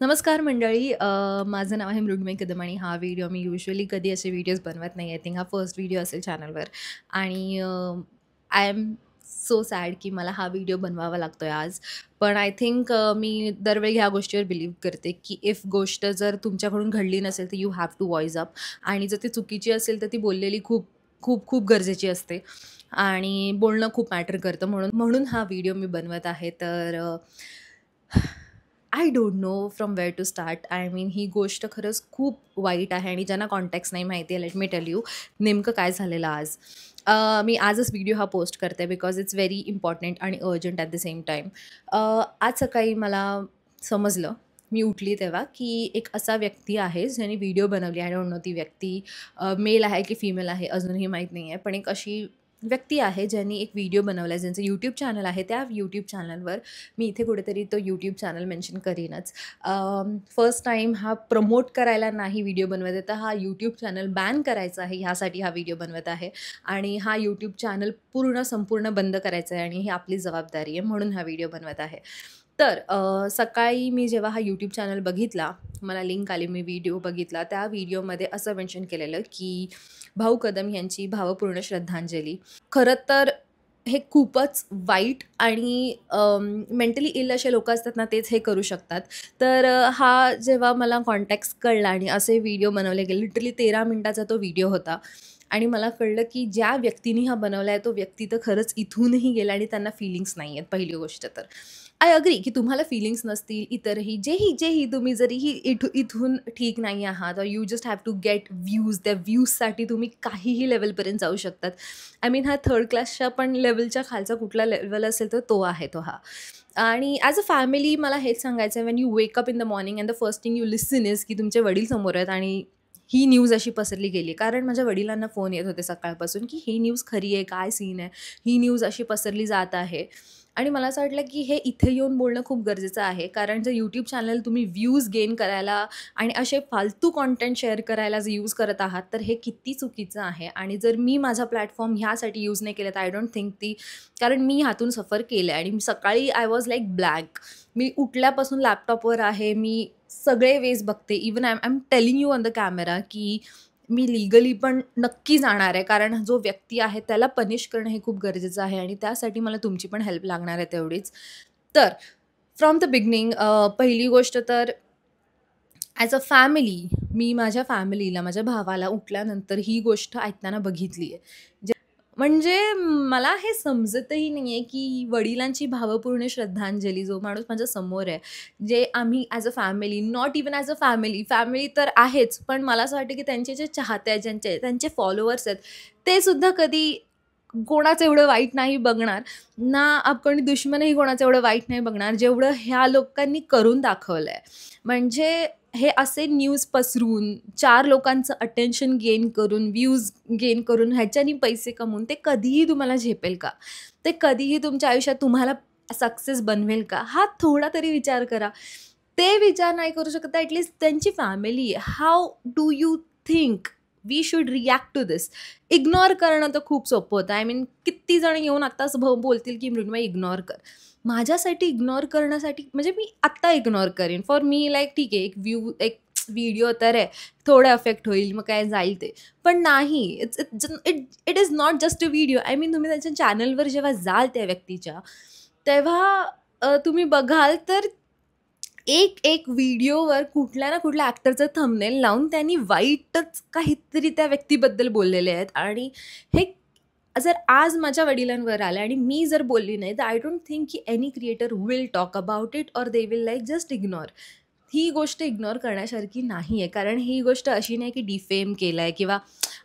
नमस्कार मंडळी. माझं नाव आहे मृण्मयी कदम आणि हा व्हिडिओ मी युजुअली कधी असे व्हिडिओज बनवत नाही. आय थिंक हा फर्स्ट व्हिडिओ असेल चॅनलवर आणि आय एम सो सॅड की मला हा व्हिडिओ बनवावा लागतोय आज. पण आय थिंक मी दरवेळी ह्या गोष्टीवर बिलीव्ह करते की इफ गोष्ट जर तुमच्याकडून घडली नसेल तर you have to voice up आणि जर ती चुकीची असेल तर ती बोललेली खूप खूप खूप गरजेची असते आणि बोलणं खूप मॅटर करतं. म्हणून म्हणून हा व्हिडिओ मी बनवत आहे. तर I don't know from where to start. I mean ही गोष्ट खरंच खूप वाईट आहे आणि ज्यांना कॉन्टॅक्ट्स नाही माहिती आहे, लेट मी टेल यू नेमकं काय झालेलं आज. मी आजच व्हिडिओ हा पोस्ट करते बिकॉज इट्स व्हेरी इम्पॉर्टंट आणि urgent at the same time. आज सकाळी मला समजलं, मी उठली तेव्हा, की एक असा व्यक्ती आहे ज्याने व्हिडिओ बनवली. आय डोंट नो ती व्यक्ती मेल आहे की फिमेल आहे अजूनही माहीत नाही आहे. पण एक अशी व्यक्ती आहे ज्यांनी एक व्हिडिओ बनवला आहे, ज्यांचं यूट्यूब चॅनल आहे. त्या यूट्यूब चॅनलवर मी इथे कुठेतरी तो यूट्यूब चॅनल मेन्शन करीनच. फर्स्ट टाईम हा प्रमोट करायला नाही व्हिडिओ बनवत आहे, तर हा यूट्यूब चॅनल बॅन करायचा आहे ह्यासाठी हा व्हिडिओ बनवत आहे आणि हा यूट्यूब चॅनल संपूर्ण बंद करायचा आहे आणि ही आपली जबाबदारी आहे, म्हणून हा व्हिडिओ बनवत आहे. तर सकाळी मी जेव्हा हा यूट्यूब चॅनल बघितला, मला लिंक आली, मी व्हिडिओ बघितला. त्या व्हिडिओमध्ये असं मेन्शन केलेलं की भाऊ कदम यांची भावपूर्ण श्रद्धांजली. खरं तर हे खूपच वाईट आणि मेंटली इल असे लोकं असतात ना, तेच हे करू शकतात. तर हा जेव्हा मला कॉन्टेक्स्ट कळला आणि असे व्हिडिओ बनवले गेले, लिटरली 13 मिनिटाचा तो व्हिडिओ होता आणि मला कळलं की ज्या व्यक्तीने हा बनवला आहे, तो व्यक्ती तर खरंच इथूनही गेला आणि त्यांना फीलिंग्स नाही आहेत पहिली गोष्ट तर. आय अग्री की तुम्हाला फीलिंग्स नसतील, इतरही जेही तुम्ही जरीही इथून ठीक नाही आहात, you just have to get views. त्या व्ह्यूजसाठी तुम्ही काहीही लेवलपर्यंत जाऊ शकतात. आय मीन हा थर्ड क्लासच्या पण लेवलच्या खालचा कुठला लेवल असेल तर तो आहे तो हा. आणि ॲज अ फॅमिली मला हेच सांगायचं आहे, Wien you wake up in the morning and the first thing you listen is की तुमचे वडील समोर आहेत आणि ही न्यूज अशी पसरली गेली. कारण माझ्या वडिलांना फोन येत होते सकाळपासून की ही न्यूज खरी आहे, काय सीन आहे, ही न्यूज अशी पसरली जात आहे. आणि मला असं वाटलं की हे इथे येऊन बोलणं खूप गरजेचं आहे. कारण जर यूट्यूब चॅनल तुम्ही व्ह्यूज गेन करायला आणि असे फालतू कॉन्टेंट शेअर करायला जर यूज करत आहात, तर हे किती चुकीचं आहे. आणि जर मी माझा प्लॅटफॉर्म ह्यासाठी यूज नाही केला, तर आय डोंट थिंक कारण मी ह्यातून सफर केलं आहे आणि मी सकाळी आय वॉज लाईक ब्लँक. मी उठल्यापासून लॅपटॉपवर आहे, मी सगळे वेज बघते. Even I am telling you on the camera की मी लीगली पण नक्की जाणार आहे. कारण जो व्यक्ती आहे त्याला पनिश करणं हे खूप गरजेचं आहे आणि त्यासाठी मला तुमची पण हेल्प लागणार आहे तेवढीच. तर फ्रॉम द बिगिनिंग पहिली गोष्ट तर ॲज अ फॅमिली, मी माझ्या फॅमिलीला, माझ्या भावाला उठल्यानंतर ही गोष्ट ऐकताना बघितली आहे. म्हणजे मला हे समजतही नाही आहे की वडिलांची भावपूर्ण श्रद्धांजली, जो माणूस माझ्या समोर आहे, जे आम्ही as a family, not even as a family तर आहेच, पण मला असं वाटतं की त्यांचे जे चाहते आहेत, त्यांचे फॉलोअर्स आहेत, ते सुद्धा कधी कोणाचं एवढं वाईट नाही बघणार ना. आपण दुश्मनही कोणाचं एवढं वाईट नाही बघणार जेवढं ह्या लोकांनी करून दाखवलं आहे. म्हणजे हे असे न्यूज पसरून 4 लोकांचं अटेन्शन गेन करून, व्ह्यूज गेन करून, ह्याच्यानी पैसे कमवून ते कधीही तुम्हाला झेपेल का? ते कधीही तुमच्या आयुष्यात तुम्हाला सक्सेस बनवेल का? हा थोडा तरी विचार करा. ते विचार नाही करू शकत तर ॲटलीस्ट त्यांची family, how do you think we should react to this? Ignore करणं तर खूप सोपं होतं. आय मीन किती जण येऊन आत्ताच बोलतील की मृण्मयी इग्नोर कर. माझ्यासाठी इग्नोर करण्यासाठी म्हणजे मी आत्ता इग्नोर करेन. फॉर मी लाईक ठीक आहे, एक व्हिडिओ तर आहे, थोडं अफेक्ट होईल, मग काय जाईल ते. पण नाही, it is not just a video. I mean तुम्ही त्यांच्या चॅनलवर जेव्हा जाल त्या व्यक्तीच्या, तेव्हा तुम्ही बघाल तर एक व्हिडिओवर कुठल्या ना कुठल्या ॲक्टरचं थंबनेल लावून त्यांनी वाईटच काहीतरी त्या व्यक्तीबद्दल बोललेले आहेत. आणि हे जर आज माझ्या वडिलांवर आलं आणि मी जर बोलली नाही, तर आय डोंट थिंक की any creator will talk about it or they will like just ignore. ही गोष्ट इग्नोर करण्यासारखी नाही आहे. कारण ही गोष्ट अशी नाही की डिफेम केलं आहे किंवा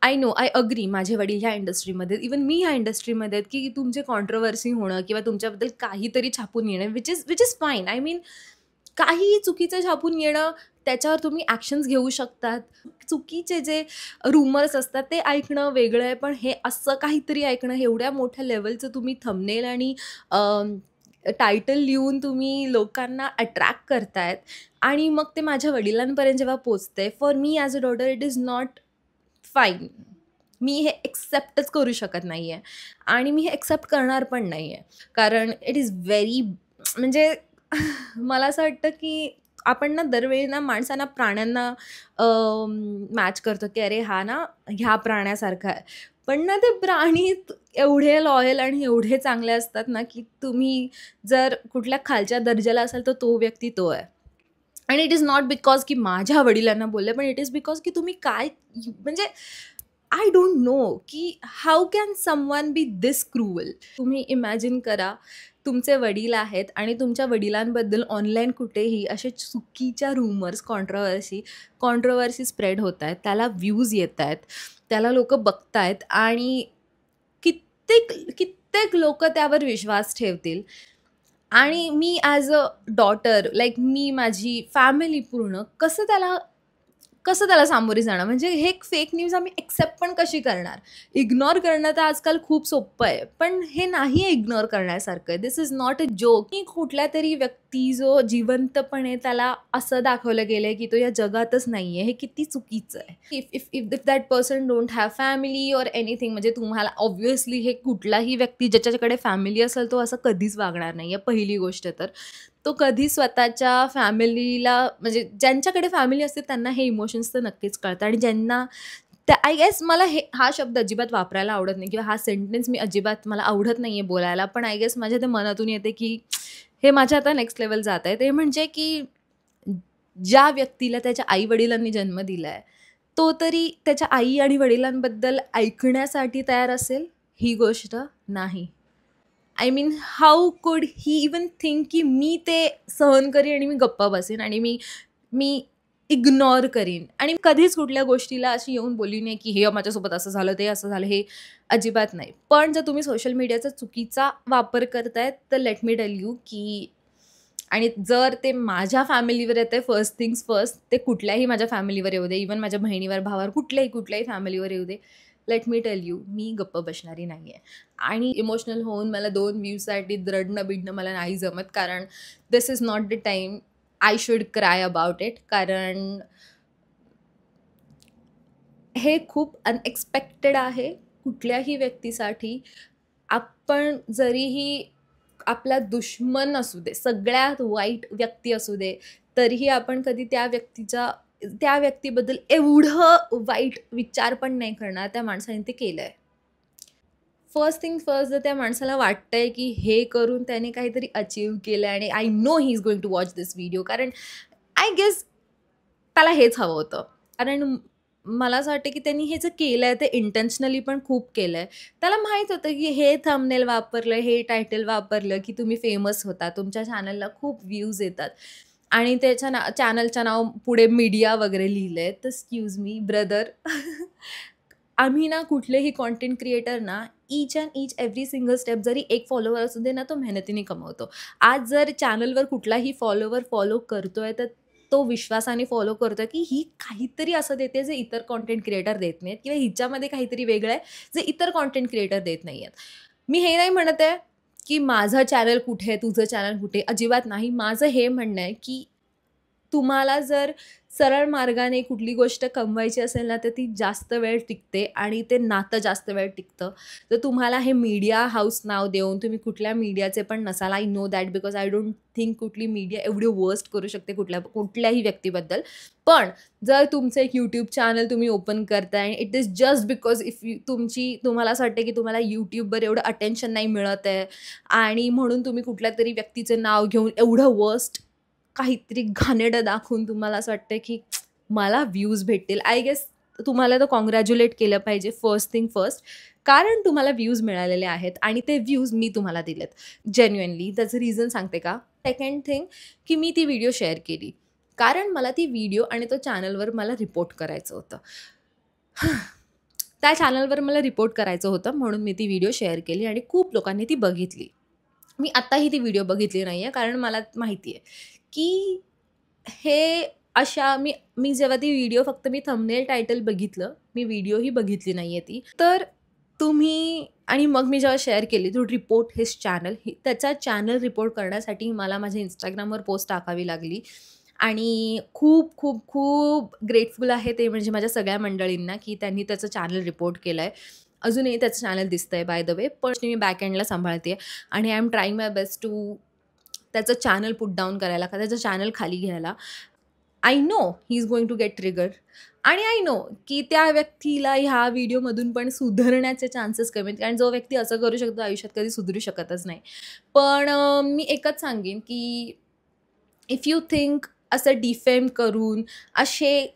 आय नो, आय अग्री, माझे वडील ह्या इंडस्ट्रीमध्ये, इवन मी ह्या इंडस्ट्रीमध्ये आहेत, की तुमचे कॉन्ट्रोव्हर्सी होणं किंवा तुमच्याबद्दल काहीतरी छापून येणं which is fine. I mean काहीही चुकीचं छापून येणं, त्याच्यावर तुम्ही ॲक्शन्स घेऊ शकतात. चुकीचे जे रूमर्स असतात ते ऐकणं वेगळं आहे, पण हे असं काहीतरी ऐकणं, एवढ्या मोठ्या लेव्हलचं तुम्ही थंबनेल आणि टायटल लिहून तुम्ही लोकांना अट्रॅक्ट करतायत आणि मग ते माझ्या वडिलांपर्यंत जेव्हा पोचतंय, for me as a daughter it is not fine. मी हे एक्सेप्टच करू शकत नाही आहे आणि मी हे एक्सेप्ट करणार पण नाही आहे. कारण इट इज व्हेरी म्हणजे मला असं वाटतं की आपण ना दरवेळी ना माणसांना प्राण्यांना मॅच करतो, की अरे हा ना ह्या प्राण्यासारखा आहे. पण ना ते प्राणी एवढे लॉयल आणि एवढे चांगले असतात ना, की तुम्ही जर कुठल्या खालच्या दर्जाला असाल तर तो व्यक्ती तो आहे. आणि इट इज नॉट बिकॉज की माझ्या वडिलांना बोलले, पण इट इज बिकॉज की तुम्ही काय म्हणजे आय डोंट नो की how can someone be this cruel. तुम्ही इमॅजिन करा, तुमचे वडील आहेत आणि तुमच्या वडिलांबद्दल ऑनलाईन कुठेही असे चुकीच्या रूमर्स, कॉन्ट्रोवर्सी स्प्रेड होत आहेत, त्याला व्ह्यूज येत आहेत, त्याला लोक बघतायत आणि कित्येक कित्येक लोक त्यावर विश्वास ठेवतील. आणि मी ॲज अ डॉटर, लाईक मी माझी फॅमिली पूर्ण कसं त्याला सामोरी जाणार? म्हणजे हे फेक न्यूज आम्ही एक्सेप्ट पण कशी करणार? इग्नोर करणं तर आजकाल खूप सोपं आहे. पण हे नाही इग्नोर करण्यासारखं आहे. दिस इज नॉट अ जोक. की कुठल्यातरी व्यक्ती जो जिवंतपणे त्याला असं दाखवलं गेलंय, की तो या जगातच नाहीये. हे किती चुकीचं आहे. If that person don't have family or anything, म्हणजे तुम्हाला ऑब्व्हियसली हे कुठलाही व्यक्ती ज्याच्याकडे फॅमिली असेल तो असं कधीच वागणार नाहीये, पहिली गोष्ट तर. तो कधी स्वतःच्या फॅमिलीला, म्हणजे ज्यांच्याकडे फॅमिली असते त्यांना हे इमोशन्स तर नक्कीच कळतात. आणि ज्यांना त्या आय गेस मला हा शब्द अजिबात वापरायला आवडत नाही किंवा हा सेंटेन्स मी अजिबात मला आवडत नाही आहे बोलायला, पण आय गेस माझ्या ते मनातून येते की हे माझ्या आता नेक्स्ट लेवल जात आहे. ते म्हणजे की ज्या व्यक्तीला त्याच्या आई-वडिलांनी जन्म दिला आहे, तो तरी त्याच्या आई आणि वडिलांबद्दल ऐकण्यासाठी तयार असेल, ही गोष्ट नाही. I mean how could he even think की मी ते सहन करीन आणि मी गप्प बसेन आणि मी मी इग्नोर करीन आणि कधीच कुठल्या गोष्टीला अशी येऊन बोलली नाही की हे माझ्यासोबत असं झालं, ते असं झालं, हे अजिबात नाही. पण जर तुम्ही सोशल मीडियाचा चुकीचा वापर करतायत तर लेट मी टेल यू की, आणि जर ते माझ्या फॅमिलीवर येतंय, फर्स्ट थिंग्स फर्स्ट, ते कुठल्याही माझ्या फॅमिलीवर येऊ दे, इवन माझ्या बहिणीवर, भावावर, कुठल्याही फॅमिलीवर येऊ दे, लेट मी टेल यू, मी गप्प बसणारी नाही आहे. आणि इमोशनल होऊन मला 2 व्ह्यूजसाठी रडणं-बिडणं मला नाही जमत, कारण this is not the time I should cry about it. कारण हे खूप अनएक्सपेक्टेड आहे कुठल्याही व्यक्तीसाठी. आपण जरीही आपला दुश्मन असू दे, सगळ्यात वाईट व्यक्ती असू दे, तरीही आपण कधी त्या व्यक्तीबद्दल एवढं वाईट विचार पण नाही करणार, त्या माणसाने ते केलंय. फर्स्ट थिंग फर्स्ट, जर त्या माणसाला वाटतंय की हे करून त्याने काहीतरी अचीव्ह केलंय आणि I know he is going to watch this video, कारण आय गेस त्याला हेच हवं होतं. कारण मला असं वाटतं की त्यांनी हे जे केलंय ते इंटेन्शनली पण खूप केलंय. त्याला माहीत होतं की हे थंबनेल वापरलं, हे टायटल वापरलं की तुम्ही फेमस होता, तुमच्या चॅनलला खूप व्ह्यूज येतात आणि त्याच्या चॅनलचं नाव पुढे मीडिया वगैरे लिहिलंय. तर एक्सक्यूज मी ब्रदर, आम्ही ना कुठलेही कंटेंट क्रिएटर ना ईच एव्हरी सिंगल स्टेप, जरी एक फॉलोवर असू दे ना, तो मेहनतीने कमवतो. आज जर चॅनलवर कुठलाही फॉलोवर फॉलो करतोय तर तो विश्वासाने फॉलो करतोय की ही काहीतरी असं देते जे इतर कंटेंट क्रिएटर देत नाहीत, किंवा हिच्यामध्ये काहीतरी वेगळं आहे जे इतर कंटेंट क्रिएटर देत नाही आहेत. मी हे नाही म्हणत आहे की माझं चॅनल कुठे आहे, तुझं चॅनल कुठे, अजिबात नाही. माझं हे म्हणणं आहे की तुम्हाला जर सरळ मार्गाने कुठली गोष्ट कमवायची असेल ना, तर ती जास्त वेळ टिकते आणि ते नातं जास्त वेळ टिकतं. तर तुम्हाला हे मीडिया हाऊस नाव देऊन तुम्ही कुठल्या मीडियाचे पण नसाल, I know that, because I don't think कुठली मीडिया एवढी वर्स्ट करू शकते कुठल्याही व्यक्तीबद्दल. पण जर तुमचं एक यूट्यूब चॅनल तुम्ही ओपन करताय, इट इज जस्ट बिकॉज तुम्हाला असं वाटतं की तुम्हाला यूट्यूबवर एवढं अटेन्शन नाही मिळत आहे आणि म्हणून तुम्ही कुठल्या तरी व्यक्तीचं नाव घेऊन एवढं वर्स्ट काहीतरी घाणेरडं दाखवून तुम्हाला असं वाटतं की मला व्ह्यूज भेटतील. आय गेस तुम्हाला तर कॉंग्रॅच्युलेट केलं पाहिजे फर्स्ट थिंग फर्स्ट, कारण तुम्हाला व्ह्यूज मिळालेले आहेत आणि ते व्ह्यूज मी तुम्हाला दिलेत जेन्युइनली. त्याचं रिझन सांगते का? सेकंड थिंग, की मी ती व्हिडिओ शेअर केली कारण मला ती व्हिडिओ आणि तो चॅनलवर मला रिपोर्ट करायचं होतं. त्या चॅनलवर मला रिपोर्ट करायचं होतं म्हणून मी ती व्हिडिओ शेअर केली आणि खूप लोकांनी ती बघितली. मी आत्ताही ती व्हिडिओ बघितली नाही आहे, कारण मला माहिती आहे की हे अशा मी जेव्हा ती व्हिडिओ फक्त मी थंबनेल टायटल बघितलं, मी व्हिडिओही बघितली नाही आहे ती. तर तुम्ही, आणि मग मी जेव्हा शेअर केली टू रिपोर्ट हिज चॅनल, त्याचा चॅनल रिपोर्ट करण्यासाठी मला माझ्या Instagramवर पोस्ट टाकावी लागली आणि खूप खूप खूप ग्रेटफुल आहे ते म्हणजे माझ्या सगळ्या मंडळींना की त्यांनी त्याचं चॅनल रिपोर्ट केलं आहे. अजूनही त्याचं चॅनल दिसतंय बाय द वे, पण मी बॅक एंडला सांभाळते आणि I am trying my best to त्याचं चॅनल पुट डाऊन करायला, का त्याचं चॅनल खाली घ्यायला. I know he is going to get trigger आणि आय नो की त्या व्यक्तीला ह्या व्हिडिओमधून पण सुधारण्याचे चान्सेस कमी आहेत. कारण जो व्यक्ती असं करू शकतो आयुष्यात कधी सुधरू शकतच नाही. पण मी एकच सांगेन की इफ यू थिंक असं डिफेम करून असे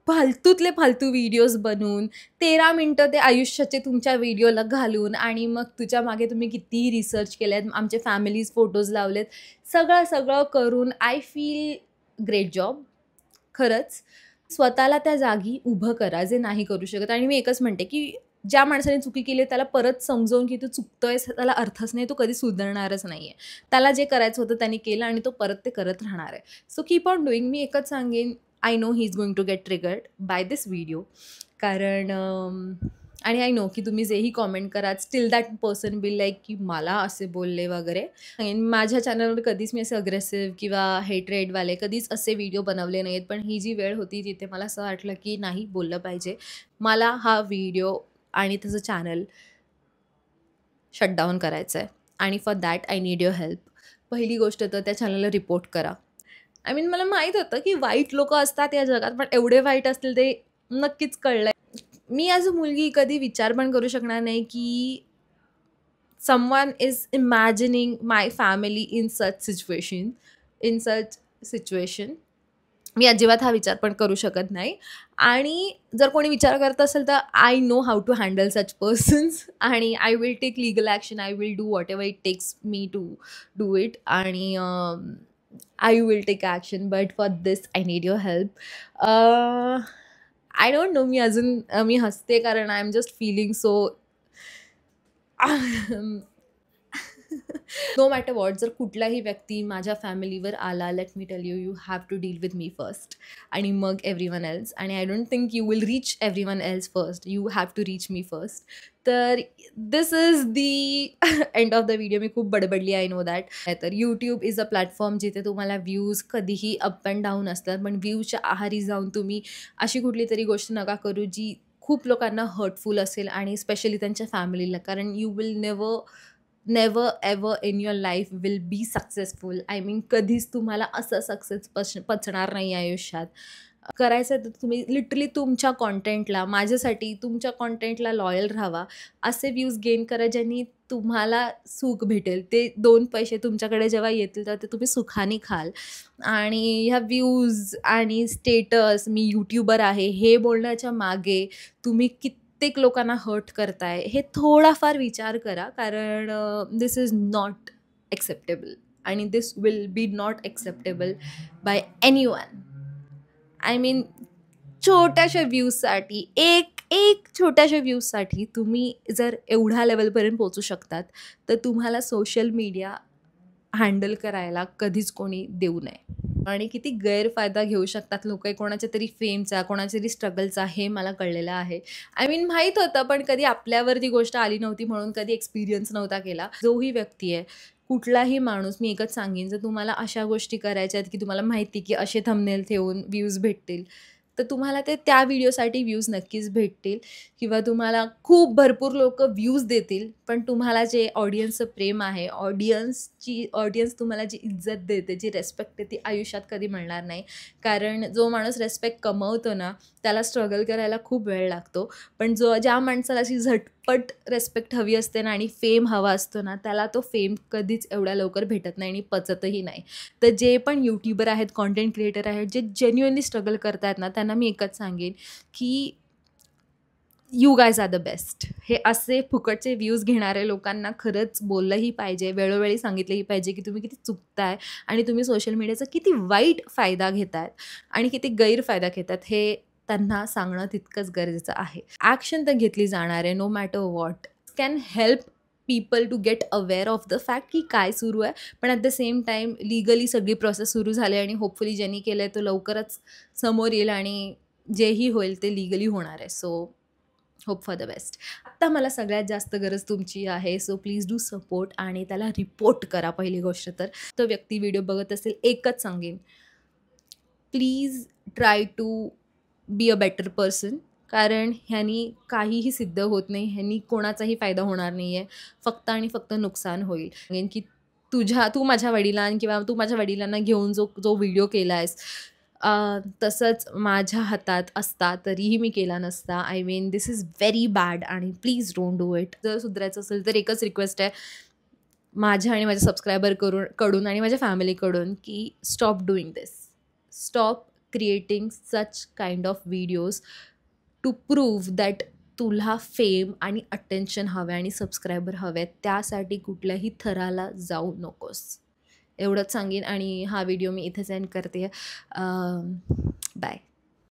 फालतूतले फालतू व्हिडिओज बनवून 13 मिनटं ते आयुष्याचे तुमच्या व्हिडिओला घालून आणि मग तुझ्या मागे तुम्ही कितीही रिसर्च केलेत, आमचे फॅमिलीज फोटोज लावलेत, सगळं करून आय फील ग्रेट जॉब. खरंच स्वतःला त्या जागी उभं करा जे नाही करू शकत. आणि मी एकच म्हणते की ज्या माणसाने चुकी केली त्याला परत समजावून की तू चुकतोयस त्याला अर्थच नाही, तो कधी सुधारणारच नाही आहे. त्याला जे करायचं होतं त्यांनी केलं आणि तो परत ते करत राहणार आहे. So keep on doing. मी एकच सांगेन, I know he is going to get triggered by this video. कारण आणि आय नो की तुम्ही जेही कॉमेंट कराल still that person will like की मला असे बोलले वगैरे. माझ्या चॅनलवर कधीच मी असे अग्रेसिव्ह किंवा हेटरेटवाले कधीच असे व्हिडिओ बनवले नाहीत. पण ही जी वेळ होती तिथे मला असं वाटलं की नाही बोललं पाहिजे. मला हा व्हिडिओ आणि त्याचं चॅनल शटडाऊन करायचं आहे आणि for that I need your help. पहिली गोष्ट तर त्या चॅनलला रिपोर्ट करा. आय मीन मला माहीत होतं की वाईट लोक असतात या जगात, पण एवढे वाईट असतील ते नक्कीच कळलं. मी ॲज अ मुलगी कधी विचार पण करू शकणार नाही की someone is imagining my family in such situation. मी अजिबात हा विचार पण करू शकत नाही. आणि जर कोणी विचार करत असेल तर I know how to handle such persons आणि I will take legal action. I will do whatever it takes me to do it आणि I will take action. But for this I need your help. I don't know. मी अजून मी हसते कारण I am just feeling so no matter what. जर कुठलाही व्यक्ती माझ्या फॅमिलीवर आला, let me tell you, you have to deal with me first आणि मग एव्हरीवन एल्स. आणि I don't think you will reach everyone else first. You have to reach me first. तर this is the end of the video. मी खूप बडबडली, I know that. तर YouTube is a platform जिथे तुम्हाला views कधीही up and down असतात. पण व्ह्यूजच्या आहारी जाऊन तुम्ही अशी कुठली तरी गोष्ट नका करू जी खूप लोकांना हर्टफुल असेल आणि स्पेशली त्यांच्या फॅमिलीला. कारण you will never ever in your life will be successful. I mean कधीच तुम्हाला असं सक्सेस पचणार नाही आयुष्यात. करायचं तर तुम्ही लिटरली तुमच्या कॉन्टेंटला, माझ्यासाठी तुमच्या कॉन्टेंटला लॉयल राहावा. असे व्ह्यूज गेन करा ज्यांनी तुम्हाला सुख भेटेल. ते 2 पैसे तुमच्याकडे जेव्हा येतील तेव्हा ते तुम्ही सुखाने खाल. आणि ह्या व्ह्यूज आणि स्टेटस, मी यूट्यूबर आहे हे बोलण्याच्या मागे तुम्ही कित्येक लोकांना हर्ट करताय हे थोडाफार विचार करा. कारण दिस इज नॉट एक्सेप्टेबल आणि this will be not acceptable by anyone. I mean छोट्याशा व्ह्यूजसाठी एक छोट्याशा व्ह्यूजसाठी तुम्ही जर एवढ्या लेवलपर्यंत पोहोचू शकतात तर तुम्हाला सोशल मीडिया हँडल करायला कधीच कोणी देऊ नये. आणि किती गैरफायदा घेऊ शकतात लोक कोणाच्या तरी फेमचा, कोणाच्या तरी स्ट्रगलचा, हे मला कळलेलं आहे. आय मीन माहीत होतं पण कधी आपल्यावर ती गोष्ट आली नव्हती म्हणून कधी एक्सपिरियन्स नव्हता केला. जोही व्यक्ती आहे, कुठलाही माणूस, मी एकच सांगेन, जर तुम्हाला अशा गोष्टी करायच्या आहेत की तुम्हाला माहिती की असे थंबनेल ठेवून व्ह्यूज भेटतील तर तुम्हाला ते त्या व्हिडिओसाठी व्ह्यूज नक्कीच भेटतील किंवा तुम्हाला खूप भरपूर लोक व्ह्यूज देतील. पण तुम्हाला जे ऑडियन्सचं प्रेम आहे, ऑडियन्स तुम्हाला जी इज्जत देते, जी रेस्पेक्ट आहे, ती आयुष्यात कधी मिळणार नाही. कारण जो माणूस रेस्पेक्ट कमवतो ना त्याला स्ट्रगल करायला खूप वेळ लागतो. पण ज्या माणसाला अशी झटपट रेस्पेक्ट हवी असते ना आणि फेम हवा असतो ना त्याला तो फेम कधीच एवढ्या लवकर भेटत नाही आणि पचतही नाही. तर जे पण यूट्यूबर आहेत, कॉन्टेंट क्रिएटर आहेत, जे जेन्युअनली स्ट्रगल करतायत ना त्यांना मी एकच सांगेन की you guys are the best. हे असे फुकटचे व्ह्यूज घेणाऱ्या लोकांना खरंच बोललंही पाहिजे, वेळोवेळी सांगितलंही पाहिजे की तुम्ही किती चुकताय आणि तुम्ही सोशल मीडियाचा किती वाईट फायदा घेतायत आणि किती गैरफायदा घेतात हे त्यांना सांगणं तितकंच गरजेचं आहे. ॲक्शन तर घेतली जाणार आहे no matter what. Can help people to get aware of the fact की काय सुरू आहे. पण at the same time legally सगळी प्रोसेस सुरू झाली आणि होपफुली ज्यांनी केलं आहे तो लवकरच समोर येईल आणि जेही होईल ते लिगली होणार आहे. So hope for the best. आत्ता मला सगळ्यात जास्त गरज तुमची आहे. सो प्लीज डू सपोर्ट आणि त्याला रिपोर्ट करा. पहिली गोष्ट तर तो व्यक्ती व्हिडिओ बघत असेल एकच सांगेन, please try to be a better person. कारण ह्यानी काहीही सिद्ध होत नाही, ह्यानी कोणाचाही फायदा होणार नाही आहे, फक्त आणि फक्त नुकसान होईल. की तू माझ्या किंवा तू माझ्या वडिलांना घेऊन जो जो व्हिडिओ केला आहेस, तसंच माझ्या हातात असता तरीही मी केला नसता. I mean this is very bad आणि प्लीज डोंट डू इट. जर सुधारायचं असेल तर एकच रिक्वेस्ट आहे माझ्या आणि माझ्या कडून आणि माझ्या फॅमिलीकडून, की stop doing this. Stop creating such kind of videos to prove that तुला फेम आणि अटेन्शन हवे आणि सबस्क्रायबर हवेत. त्यासाठी कुठल्याही थराला जाऊ नकोस. एवढंच सांगेन आणि हा व्हिडिओ मी इथेच एंड करते. बाय.